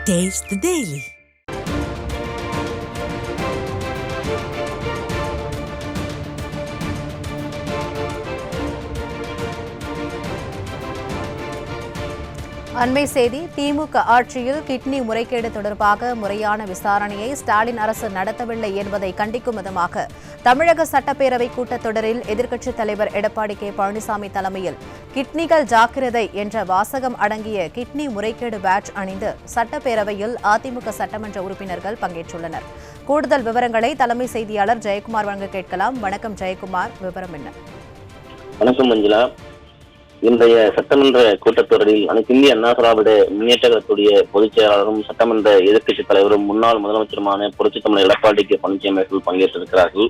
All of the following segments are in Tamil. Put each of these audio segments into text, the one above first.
Taste the Daily. அண்மை செய்தி. திமுக ஆட்சியில் கிட்னி முறைகேடு தொடர்பாக முறையான விசாரணையை ஸ்டாலின் அரசு நடத்தவில்லை என்பதை கண்டிக்கும் விதமாக தமிழக சட்டப்பேரவை கூட்டத்தொடரில் எதிர்க்கட்சித் தலைவர் எடப்பாடி கே பழனிசாமி தலைமையில் கிட்னிகள் ஜாக்கிரதை என்ற வாசகம் அடங்கிய கிட்னி முறைகேடு பேட்ஜ் அணிந்து சட்டப்பேரவையில் அதிமுக சட்டமன்ற உறுப்பினர்கள் பங்கேற்றுள்ளனர். கூடுதல் விவரங்களை தலைமை செய்தியாளர் ஜெயக்குமார் வழங்க கேட்கலாம். வணக்கம் ஜெயக்குமார், விவரம் என்ன? வணக்கம் மஞ்சுளா. இன்றைய சட்டமன்ற கூட்டத்தொடரில் அனைத்து இந்திய அண்ணா திராவிட முன்னேற்ற கழகத்துடைய பொதுச் செயலாளரும் சட்டமன்ற எதிர்க்கட்சித் தலைவரும் முன்னாள் முதலமைச்சருமான புரட்சித் தமிழர் எடப்பாடி கே பழனிசாமி அவர்கள் பங்கேற்றிருக்கிறார்கள்.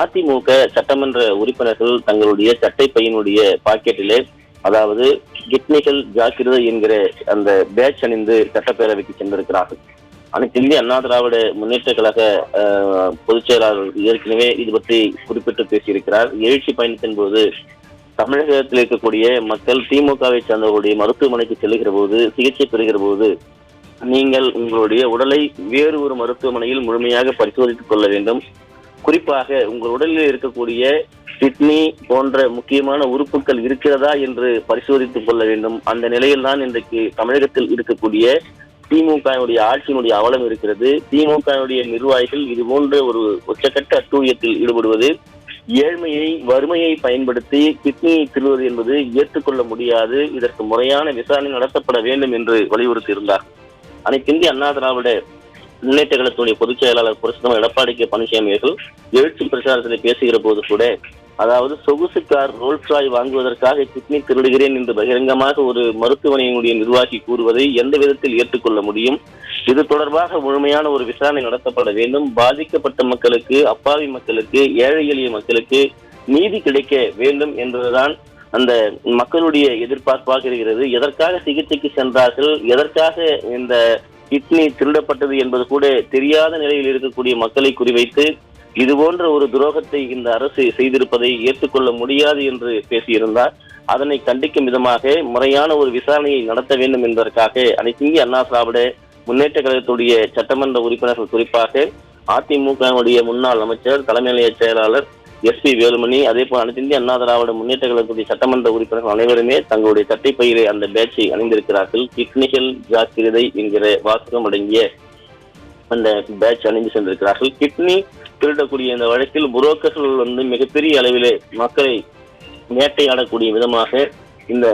அதிமுக சட்டமன்ற உறுப்பினர்கள் தங்களுடைய சட்டை பையனுடைய பாக்கெட்டிலே, அதாவது கிட்னிகள் ஜாக்கிரதை என்கிற அந்த பேட்ச் அணிந்து சட்டப்பேரவைக்கு சென்றிருக்கிறார்கள். அனைத்து இந்திய அண்ணா திராவிட முன்னேற்ற கழக பொதுச் செயலாளர் ஏற்கனவே இது பற்றி குறிப்பிட்டு பேசியிருக்கிறார். எழுச்சி பயணத்தின் போது தமிழகத்தில் இருக்கக்கூடிய மக்கள் திமுகவை சார்ந்தவர்களுடைய மருத்துவமனைக்கு செல்லுகிற போது, சிகிச்சை பெறுகிற போது, நீங்கள் உங்களுடைய உடலை வேறு ஒரு மருத்துவமனையில் முழுமையாக பரிசோதித்துக் கொள்ள வேண்டும். குறிப்பாக உங்கள் உடலில் இருக்கக்கூடிய கிட்னி போன்ற முக்கியமான உறுப்புகள் இருக்கிறதா என்று பரிசோதித்துக் கொள்ள வேண்டும். அந்த நிலையில்தான் இன்றைக்கு தமிழகத்தில் இருக்கக்கூடிய திமுகவுடைய ஆட்சியினுடைய அவலம் இருக்கிறது. திமுகவுடைய நிர்வாகிகள் இது போன்ற ஒரு உச்சக்கட்ட அட்டூழியத்தில் ஈடுபடுவது, ஏழ்மையை வறுமையை பயன்படுத்தி கிட்னியை திருவது என்பது ஏற்றுக்கொள்ள முடியாது. இதற்கு முறையான விசாரணை நடத்தப்பட வேண்டும் என்று வலியுறுத்தி இருந்தார். அனைத்து இந்திய அண்ணா திராவிட முன்னேற்ற கழகத்துடைய பொதுச் செயலாளர் புரட்சித் தமிழர் எடப்பாடி கே பழனிசாமி அவர்கள் எழுச்சி பிரச்சாரத்தில் பேசுகிற போது கூட, அதாவது சொகுசு கார் ரோல்ஸ் ராய் வாங்குவதற்காக கிட்னி திருடுகிறேன் என்று பகிரங்கமாக ஒரு மருத்துவமனையினுடைய நிர்வாகி கூறுவதை எந்த விதத்தில் ஏற்றுக்கொள்ள முடியும்? இது தொடர்பாக முழுமையான ஒரு விசாரணை நடத்தப்பட வேண்டும். பாதிக்கப்பட்ட மக்களுக்கு, அப்பாவி மக்களுக்கு, ஏழை எளிய மக்களுக்கு நீதி கிடைக்க வேண்டும் என்பதுதான் அந்த மக்களுடைய எதிர்பார்ப்பாக இருக்கிறது. எதற்காக சிகிச்சைக்கு சென்றார்கள், எதற்காக இந்த கிட்னி திருடப்பட்டது என்பது கூட தெரியாத நிலையில் இருக்கக்கூடிய மக்களை குறிவைத்து இது போன்ற ஒரு துரோகத்தை இந்த அரசு செய்திருப்பதை ஏற்றுக்கொள்ள முடியாது என்று பேசியிருந்தார். அதனை கண்டிக்கும் விதமாக முறையான ஒரு விசாரணையை நடத்த வேண்டும் என்பதற்காக அனைத்து இந்திய அண்ணா திராவிட முன்னேற்ற கழகத்துடைய சட்டமன்ற உறுப்பினர்கள், குறிப்பாக அதிமுகவுடைய முன்னாள் அமைச்சர், தலைமை நிலைய செயலாளர் SP வேலுமணி, அதே போல் அனைத்து இந்திய அண்ணா திராவிட முன்னேற்ற கழகத்துடைய சட்டமன்ற உறுப்பினர்கள் அனைவருமே தங்களுடைய சட்டை பையிலே அந்த பேட்சை அணிந்திருக்கிறார்கள். கிட்னிகள் ஜாக்கிரதை என்கிற வாசகம் அடங்கிய அந்த பேட்ச் அணிந்து சென்றிருக்கிறார்கள். கிட்னி திருடக்கூடிய இந்த வழக்கில் புரோக்கர்கள் மிகப்பெரிய அளவிலே மக்களை வேட்டையாடக்கூடிய விதமாக இந்த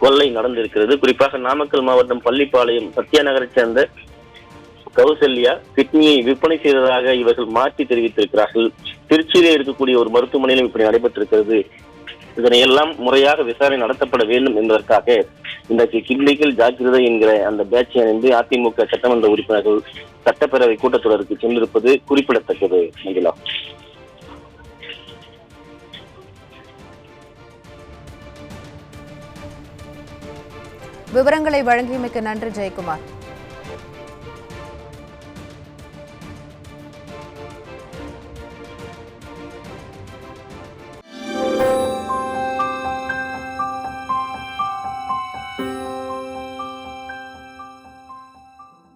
கொள்ளை நடந்திருக்கிறது. குறிப்பாக நாமக்கல் மாவட்டம் பள்ளிப்பாளையம் சத்யா நகரை சேர்ந்த கௌசல்யா கிட்னியை விற்பனை செய்ததாக இவர்கள் மாற்றி தெரிவித்திருக்கிறார்கள். திருச்சியிலே இருக்கக்கூடிய ஒரு மருத்துவமனையிலும் இப்படி நடைபெற்றிருக்கிறது. இதனை எல்லாம் முறையாக விசாரணை நடத்தப்பட வேண்டும் என்பதற்காக இன்றைக்கு கிட்னிகள் ஜாக்கிரதை என்கிற அந்த பேட்சை அணிந்து அதிமுக சட்டமன்ற உறுப்பினர்கள் சட்டப்பேரவை கூட்டத்தொடருக்கு சென்றிருப்பது குறிப்பிடத்தக்கது. மஞ்சுளா, விவரங்களை வழங்கியமைக்கு நன்றி ஜெயக்குமார்.